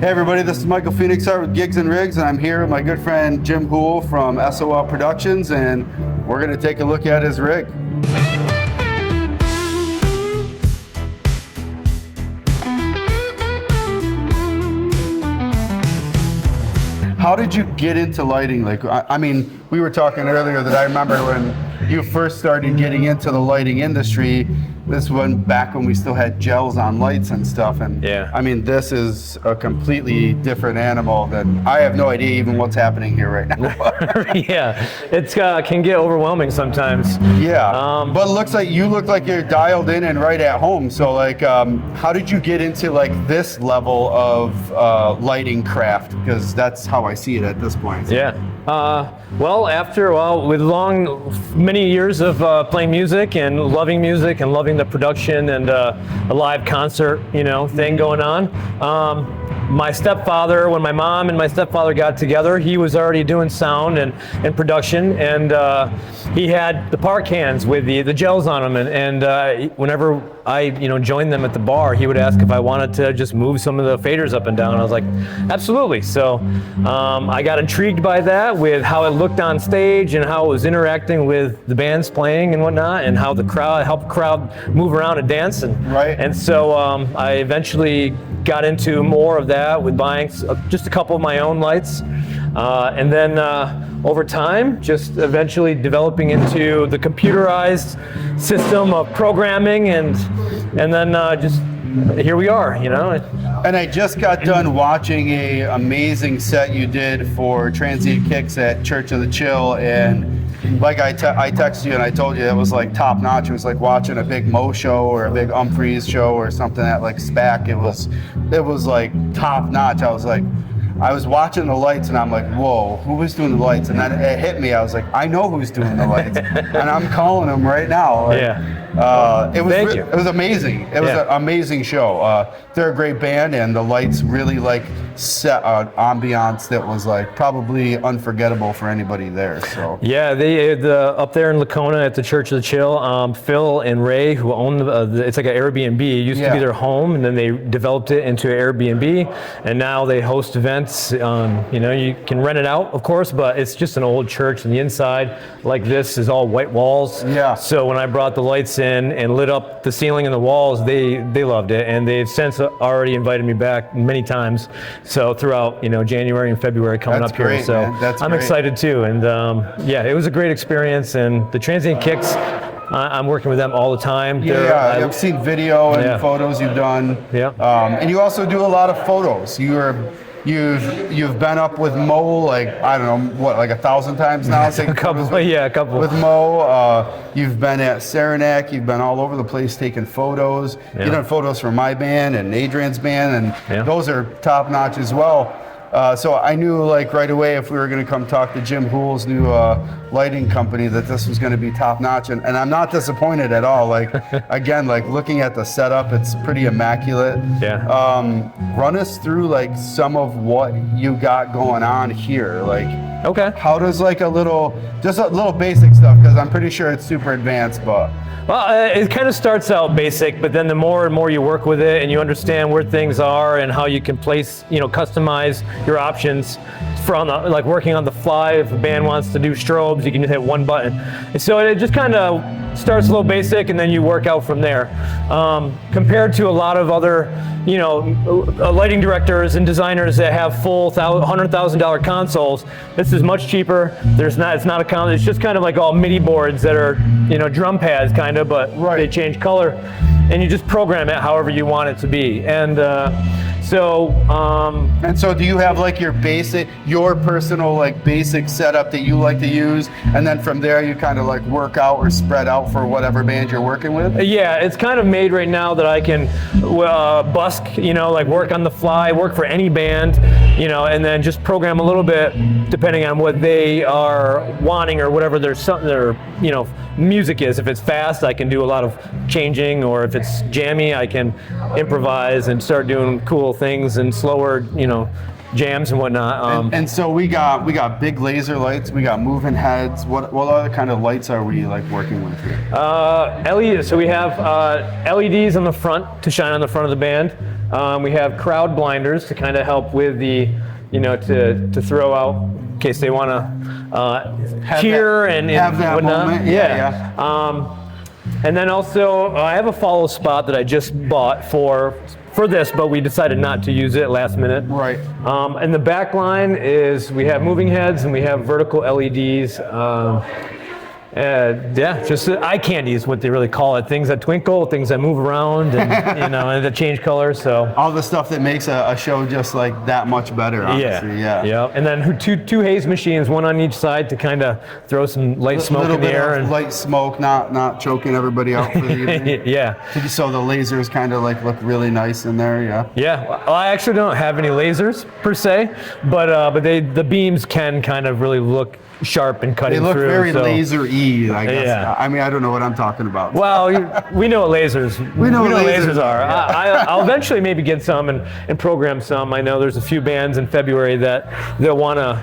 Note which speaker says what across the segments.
Speaker 1: Hey everybody, this is Michael Phoenix with Gigs and Rigs, and I'm here with my good friend Jim Houle from SOL Productions, and we're going to take a look at his rig. How did you get into lighting? Like, I mean, we were talking earlier that I remember when you first started getting into the lighting industry. This one back when we still had gels on lights and stuff, and
Speaker 2: yeah.
Speaker 1: I mean, this is a completely different animal than I have no idea even what's happening here right now.
Speaker 2: Yeah, it's can get overwhelming sometimes.
Speaker 1: Yeah, but it looks like you look like you're dialed in and right at home. So like, how did you get into like this level of lighting craft? Because that's how I see it at this point.
Speaker 2: Yeah. With many years of playing music and loving the production and a live concert, thing going on. My stepfather, when my mom and my stepfather got together, he was already doing sound and production, and he had the par cans with the gels on them, and whenever I joined them at the bar, he would ask if I wanted to just move some of the faders up and down. I was like, absolutely. So I got intrigued by that, with how it looked on stage and how it was interacting with the bands playing and whatnot, and how the crowd helped the crowd move around and dance. And so I eventually got into more of that with buying just a couple of my own lights, and then over time, just eventually developing into the computerized system of programming, and then just here we are,
Speaker 1: And I just got done watching a amazing set you did for Transient Kicks at Church of the Chill, and like I texted you and I told you it was like top notch. It was like watching a big Mo show or a big Humphreys show or something at like SPAC. It was like top notch. I was watching the lights and I'm like, whoa, who was doing the lights? And then it hit me. I was like, I know who's doing the lights, and I'm calling them right now. It was amazing. It was an amazing show. They're a great band, and the lights really like set an ambiance that was like probably unforgettable for anybody there. So
Speaker 2: they up there in Lacona at the Church of the Chill, Phil and Ray, who own it's like an Airbnb. It used to be their home, and then they developed it into an Airbnb, and now they host events. You can rent it out, of course, but it's just an old church, and the inside, like this, is all white walls.
Speaker 1: Yeah.
Speaker 2: So when I brought the lights in and lit up the ceiling and the walls, they loved it, and they've since already invited me back many times. So throughout January and February coming up
Speaker 1: great,
Speaker 2: here, so I'm excited too. And it was a great experience. And the Transient Kicks, I'm working with them all the time.
Speaker 1: I've seen video and photos you've done. And you also do a lot of photos. You've been up with Mo, like, I don't know, what, like 1,000 times now?
Speaker 2: A couple.
Speaker 1: With Mo, you've been at Saranac, you've been all over the place taking photos. You've done photos for my band and Adrian's band, and those are top notch as well. So I knew like right away, if we were going to come talk to Jim Houle's new lighting company, that this was going to be top notch, and I'm not disappointed at all. Like, again, like looking at the setup, it's pretty immaculate. Run us through like some of what you got going on here. Like, how does like just a little basic stuff, because I'm pretty sure it's super advanced, but.
Speaker 2: Well, it kind of starts out basic, but then the more and more you work with it and you understand where things are and how you can place, customize your options from like working on the fly. If a band wants to do strobes, you can just hit one button. And so it just kind of starts a little basic, and then you work out from there. Compared to a lot of other, lighting directors and designers that have full $100,000 consoles, this is much cheaper. It's not a console. It's just kind of like all MIDI boards that are, drum pads kind of, but they change color, and you just program it however you want it to be. And
Speaker 1: so do you have like your personal like basic setup that you like to use, and then from there you kind of like work out or spread out for whatever band you're working with?
Speaker 2: Yeah, it's kind of made right now that I can busk, like work on the fly, work for any band, and then just program a little bit depending on what they are wanting or whatever their music is. If it's fast, I can do a lot of changing, or if it's jammy, I can improvise and start doing cool things, and slower, jams and whatnot.
Speaker 1: And so we got big laser lights, we got moving heads. What other kind of lights are we like working with here?
Speaker 2: LED. So we have LEDs on the front to shine on the front of the band. We have crowd blinders to kind of help with the, to throw out in case they want to cheer and
Speaker 1: have that
Speaker 2: whatnot.
Speaker 1: moment. Yeah.
Speaker 2: And then also, I have a follow spot that I just bought for this, but we decided not to use it last minute.
Speaker 1: Right.
Speaker 2: And the back line is we have moving heads and we have vertical LEDs. Just eye candy is what they really call it. Things that twinkle, things that move around, and and that change colors. So
Speaker 1: all the stuff that makes a show just like that much better. Honestly.
Speaker 2: Yeah. And then two haze machines, one on each side to kind of throw some light smoke in the air and
Speaker 1: light smoke, not choking everybody out for the evening.
Speaker 2: Yeah.
Speaker 1: So the lasers kind of like look really nice in there. Yeah.
Speaker 2: Yeah. Well, I actually don't have any lasers per se, but the beams can kind of really look sharp and cutting through.
Speaker 1: They look very laser-y, I guess.
Speaker 2: Yeah.
Speaker 1: I mean, I don't know what I'm talking about.
Speaker 2: Well, we know what lasers. We know what lasers are.
Speaker 1: Yeah.
Speaker 2: I'll eventually maybe get some and program some. I know there's a few bands in February that they'll want to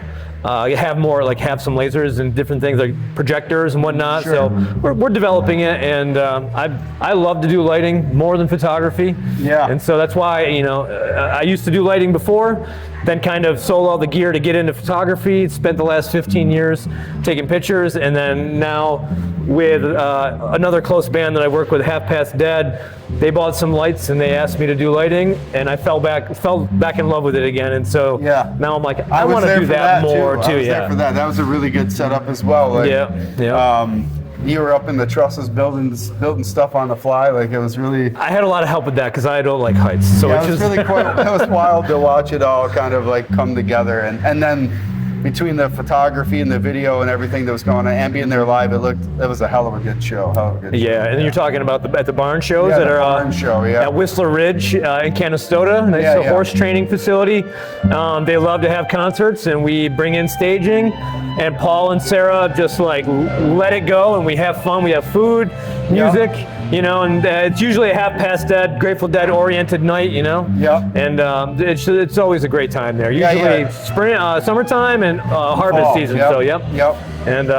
Speaker 2: have some lasers and different things like projectors and whatnot.
Speaker 1: Sure.
Speaker 2: So we're developing it, and I love to do lighting more than photography.
Speaker 1: Yeah.
Speaker 2: And so that's why I used to do lighting before, then kind of sold all the gear to get into photography. Spent the last 15 years taking pictures, and then now with another close band that I work with, Half Past Dead, they bought some lights and they asked me to do lighting, and I fell back in love with it again. And so now I'm like, I want to do that more too.
Speaker 1: I was there for that. That was a really good setup as well. Like, you were up in the trusses building stuff on the fly. Like, it was really.
Speaker 2: I had a lot of help with that because I don't like heights. So
Speaker 1: it was really quite. It was wild to watch it all kind of like come together, and then between the photography and the video and everything that was going on and being there live, it was a hell of a good show.
Speaker 2: And then you're talking about at the barn shows that are
Speaker 1: barn show,
Speaker 2: at Whistler Ridge in Canastota. It's a horse training facility. They love to have concerts, and we bring in staging, and Paul and Sarah just like let it go, and we have fun. We have food, music. And it's usually a Half Past Dead, Grateful Dead oriented night, And it's always a great time there. Usually spring, summertime, and harvest
Speaker 1: fall.
Speaker 2: season. So and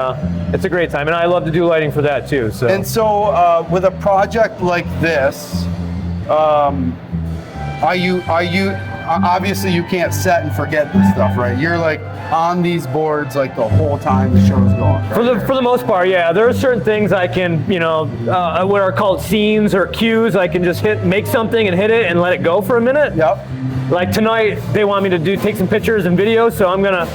Speaker 2: it's a great time, and I love to do lighting for that too. So
Speaker 1: with a project like this, are you obviously you can't set and forget this stuff, right? You're like on these boards like the whole time the show's going. Right?
Speaker 2: For the most part, yeah. There are certain things I can, what are called scenes or cues. I can just make something and hit it and let it go for a minute.
Speaker 1: Yep.
Speaker 2: Like tonight, they want me to take some pictures and videos, so I'm gonna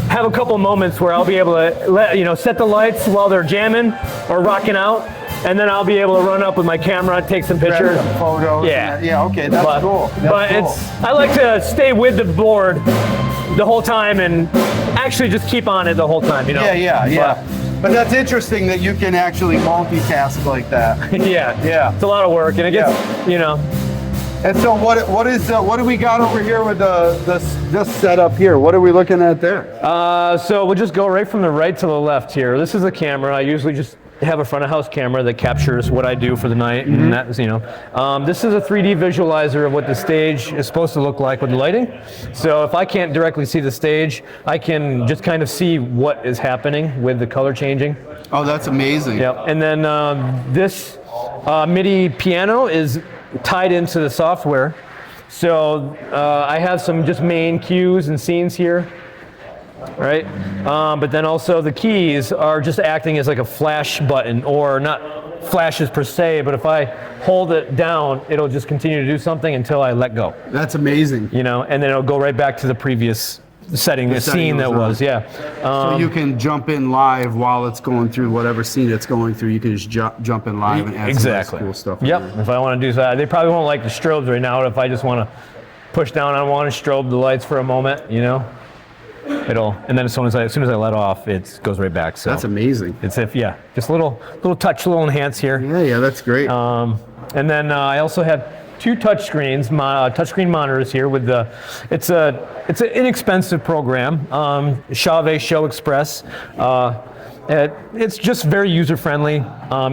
Speaker 2: have a couple moments where I'll be able to set the lights while they're jamming or rocking out. And then I'll be able to run up with my camera and take some pictures.
Speaker 1: Some photos.
Speaker 2: Yeah.
Speaker 1: Okay, that's cool.
Speaker 2: I like to stay with the board the whole time and actually just keep on it the whole time,
Speaker 1: Yeah. But that's interesting that you can actually multitask like that.
Speaker 2: Yeah. It's a lot of work, and it gets,
Speaker 1: And so what do we got over here with this setup here? What are we looking at there?
Speaker 2: So we'll just go right from the right to the left here. This is a camera. I usually just have a front of house camera that captures what I do for the night, and that is, this is a 3D visualizer of what the stage is supposed to look like with the lighting. So if I can't directly see the stage, I can just kind of see what is happening with the color changing.
Speaker 1: Oh, that's amazing.
Speaker 2: Yep. And then this MIDI piano is tied into the software. So I have some just main cues and scenes here. Right, but then also the keys are just acting as like a flash button, or not flashes per se, but if I hold it down, it'll just continue to do something until I let go.
Speaker 1: That's amazing.
Speaker 2: And then it'll go right back to the previous setting, the scene that was.
Speaker 1: So you can jump in live while it's going through whatever scene it's going through. You can just jump in live and add some nice cool stuff.
Speaker 2: Yep. If I want to do that, they probably won't like the strobes right now. If I just want to push down on one and strobe the lights for a moment, and then as soon as I let off, it goes right back. So
Speaker 1: that's amazing.
Speaker 2: It's just a little touch, little enhance here.
Speaker 1: Yeah, that's great.
Speaker 2: And then I also have two touchscreens, touchscreen monitors here with it's an inexpensive program, Chauvet Show Express. It's just very user-friendly.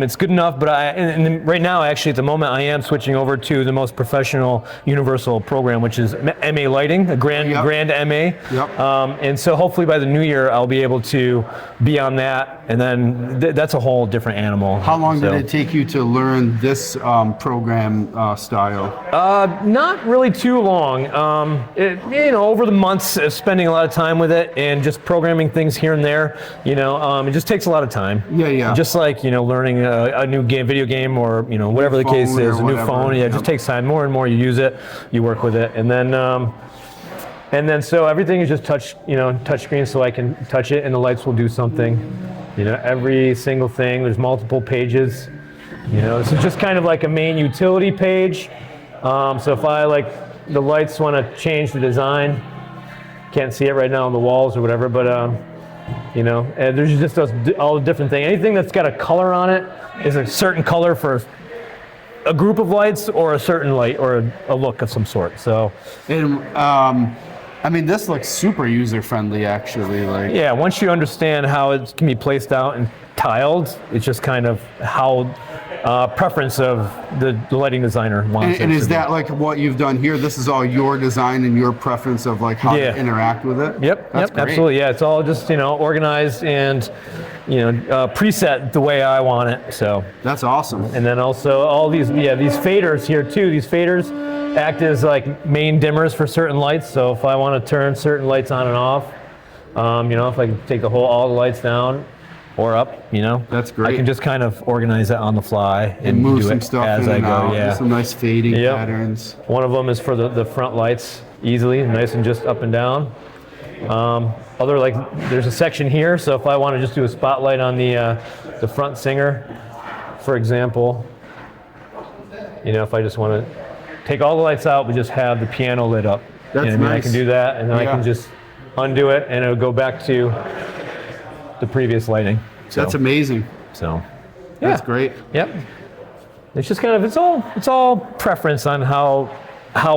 Speaker 2: It's good enough, but right now, actually, at the moment, I am switching over to the most professional universal program, which is MA Lighting, a grand MA.
Speaker 1: Yep.
Speaker 2: And so hopefully by the new year, I'll be able to be on that And then that's a whole different animal.
Speaker 1: How long
Speaker 2: So,
Speaker 1: did it take you to learn this program style?
Speaker 2: Not really too long. Over the months of spending a lot of time with it and just programming things here and there, it just takes a lot of time.
Speaker 1: Yeah.
Speaker 2: Just like, learning a new video game or, whatever the case
Speaker 1: phone or
Speaker 2: is, a new
Speaker 1: whatever.
Speaker 2: phone. Yeah, it
Speaker 1: Yep.
Speaker 2: just takes time. More and more you use it, you work with it. And then so everything is just touch screen, so I can touch it and the lights will do something. Every single thing, there's multiple pages. This is just kind of like a main utility page. So if I the lights want to change the design, can't see it right now on the walls or whatever, but and there's just all the different things. Anything that's got a color on it is a certain color for a group of lights or a certain light or a look of some sort. So.
Speaker 1: And this looks super user-friendly, actually.
Speaker 2: Yeah, once you understand how it can be placed out and tiled, it's just kind of how preference of the lighting designer wants it.
Speaker 1: And is
Speaker 2: to be.
Speaker 1: that what you've done here? This is all your design and your preference of how
Speaker 2: Yeah.
Speaker 1: to interact with it?
Speaker 2: Yep,
Speaker 1: That's great.
Speaker 2: absolutely. Yeah, it's all just organized and preset the way I want it. So.
Speaker 1: That's awesome.
Speaker 2: And then also all these faders here too. These faders act as main dimmers for certain lights. So if I want to turn certain lights on and off, if I can take all the lights down or up,
Speaker 1: That's great.
Speaker 2: I can just kind of organize that on the fly and
Speaker 1: move
Speaker 2: do
Speaker 1: some
Speaker 2: it
Speaker 1: stuff
Speaker 2: as
Speaker 1: in
Speaker 2: I
Speaker 1: and
Speaker 2: go.
Speaker 1: out.
Speaker 2: Yeah.
Speaker 1: There's some nice fading
Speaker 2: Yep.
Speaker 1: patterns.
Speaker 2: One of them is for the front lights, easily, nice and just up and down. There's a section here, so if I want to just do a spotlight on the front singer, for example, if I just want to take all the lights out but just have the piano lit up.
Speaker 1: That's
Speaker 2: I
Speaker 1: nice.
Speaker 2: can do that, and then I can just undo it, and it'll go back to the previous lighting. So,
Speaker 1: That's amazing.
Speaker 2: So,
Speaker 1: That's great.
Speaker 2: Yep. It's just kind of it's all preference on how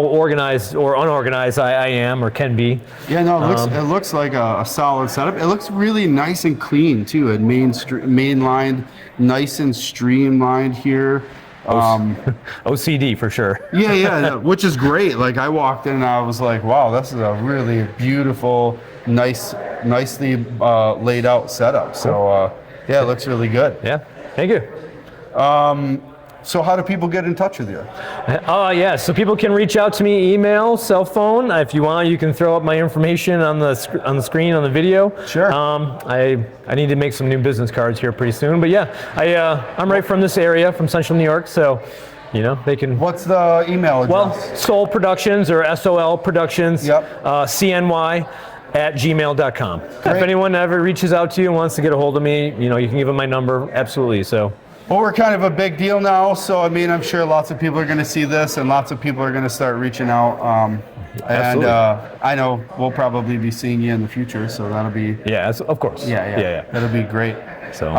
Speaker 2: organized or unorganized I am or can be.
Speaker 1: Yeah, no, it looks like a solid setup. It looks really nice and clean too. And mainlined, nice and streamlined here.
Speaker 2: OCD for sure.
Speaker 1: Yeah, which is great. I walked in and I was like, wow, this is a really beautiful, nicely laid out setup. So it looks really good.
Speaker 2: Yeah, thank you.
Speaker 1: So how do people get in touch with you?
Speaker 2: So people can reach out to me, email, cell phone. If you want, you can throw up my information on the screen on the video.
Speaker 1: Sure.
Speaker 2: I need to make some new business cards here pretty soon. But yeah, I'm right from this area, from Central New York. So, they can.
Speaker 1: What's the email address?
Speaker 2: Well, Soul Productions or SOL Productions.
Speaker 1: Yep.
Speaker 2: CNY@gmail.com. If
Speaker 1: Great.
Speaker 2: anyone ever reaches out to you and wants to get a hold of me, you can give them my number. Absolutely. So.
Speaker 1: Well, we're kind of a big deal now, so I'm sure lots of people are going to see this, and lots of people are going to start reaching out. And I know we'll probably be seeing you in the future, so that'll be
Speaker 2: of course. Yeah.
Speaker 1: That'll be great.
Speaker 2: So.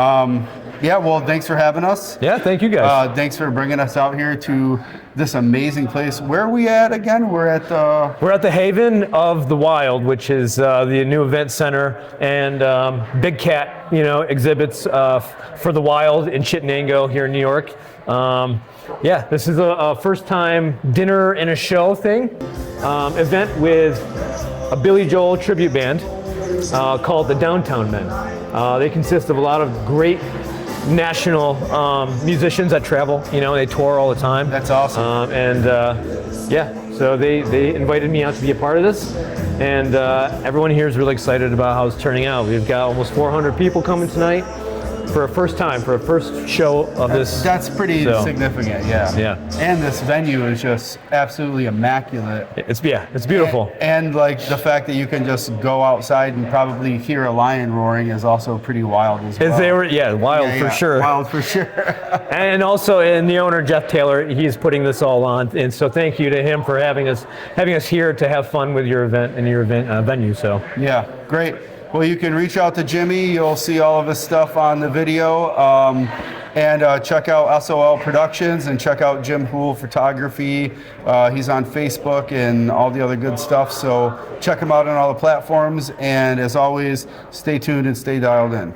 Speaker 1: Well, thanks for having us.
Speaker 2: Yeah, thank you guys.
Speaker 1: Thanks for bringing us out here to this amazing place. Where are we at again? We're at
Speaker 2: the Haven of the Wild, which is the new event center and Big Cat, exhibits for the wild in Chittenango here in New York. This is a first-time dinner and a show thing event with a Billy Joel tribute band called the Downtown Men. They consist of a lot of great national musicians that travel. They tour all the time.
Speaker 1: That's awesome.
Speaker 2: So they invited me out to be a part of this, and everyone here is really excited about how it's turning out. We've got almost 400 people coming tonight for a first show of this.
Speaker 1: That's pretty significant, yeah.
Speaker 2: Yeah.
Speaker 1: And this venue is just absolutely immaculate.
Speaker 2: It's beautiful.
Speaker 1: And the fact that you can just go outside and probably hear a lion roaring is also pretty wild as well.
Speaker 2: Wild for sure.
Speaker 1: Wild for sure.
Speaker 2: And also, the owner Jeff Taylor, he's putting this all on, and so thank you to him for having us here to have fun with your event and your venue. So
Speaker 1: yeah, great. Well, you can reach out to Jimmy. You'll see all of his stuff on the video. And check out SOL Productions and check out Jim Houle Photography. He's on Facebook and all the other good stuff. So check him out on all the platforms. And as always, stay tuned and stay dialed in.